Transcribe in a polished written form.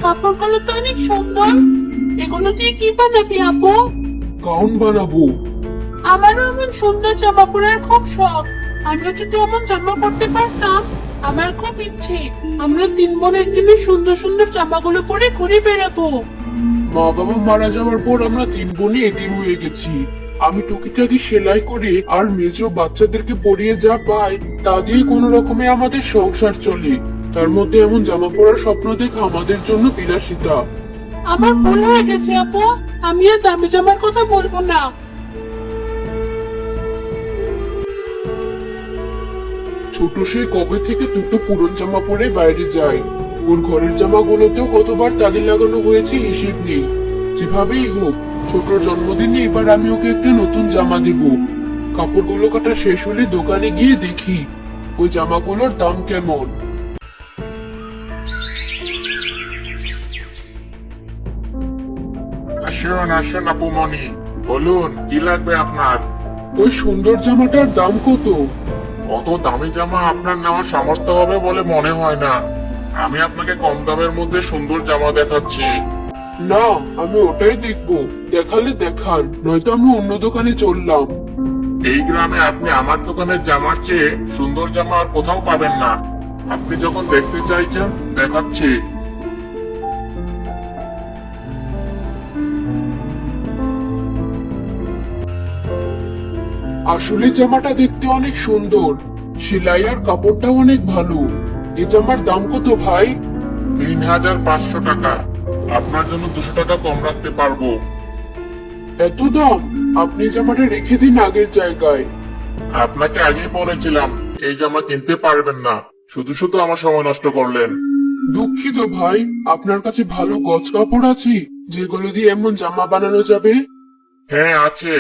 কাপড়গুলো তো অনেক সুন্দর। এগুলো দিয়ে কি বানাবি আপু? গাউন বানাবো। আমারও এমন সুন্দর জামা পরার খুব শখ। আমরা যদি এমন জামা পরতে পারতাম। আমার খুব ইচ্ছে আমরা 3 বোন একদিনে সুন্দর সুন্দর জামাগুলো পরে ঘুরে বেড়াবো। মা বাবা মারা যাওয়ার পর আমরা 3 বোনই এতিম হয়ে গেছি। আমি টুকিটাকি সেলাই করে আর মেজো বাচ্চাদেরকে পরিয়ে যা পাই তা দিয়ে কোনো রকমে আমাদের সংসার চলে। তার মধ্যে এমন জামা পরার স্বপ্ন দেখা আমাদের জন্য বিলাসিতা। আমার ভুল হয়ে গেছে আপু। আমি আর দামি জামার কথা বলবো না। ছোট সে কবে থেকে দুটো পুরন জামা পরে বাইরে যায়। ওর ঘরের জামাগুলোতেও কতবার তালি লাগানো হয়েছে হিসেব নেই। যেভাবেই হোক ছোটর জন্মদিনে এবার আমি ওকে একটা নতুন জামা দেব। কাপড়গুলো কাটা শেষ হলে দোকানে গিয়ে দেখি ওই জামাগুলোর দাম কেমন। আসুন আসুন আপুমনি, বলুন কি লাগবে আপনার? ওই সুন্দর জামাটার দাম কত? অত দামি জামা আপনার নেওয়ার সামর্থ্য হবে বলে মনে হয় না। আমি আপনাকে কম দামের মধ্যে সুন্দর জামা দেখাচ্ছি। না, আমি ওটাই দেখবো। দেখালে দেখান, নয়তো আমি অন্য দোকানে চললাম। এই গ্রামে আপনি আমার দোকানের জামার চেয়ে সুন্দর জামা আর কোথাও পাবেন না। আপনি যখন দেখতে চাইছেন দেখাচ্ছি। আসলে জামাটা দেখতে অনেক সুন্দর, সেলাই আর কাপড়টাও অনেক ভালো। এই জামার দাম কত ভাই? 3500 টাকা। আপনার জন্য 200 টাকা কম রাখতে পারবো। এত দাম? আপনি জামাটা রেখে দিন আগের জায়গায়। আপনাকে আগেই বলেছিলাম এই জামা কিনতে পারবেন না, শুধু শুধু আমার সময় নষ্ট করলেন। দুঃখিত ভাই, আপনার কাছে ভালো গজ কাপড় আছে যেগুলো দিয়ে এমন জামা বানানো যাবে? হ্যাঁ আছে,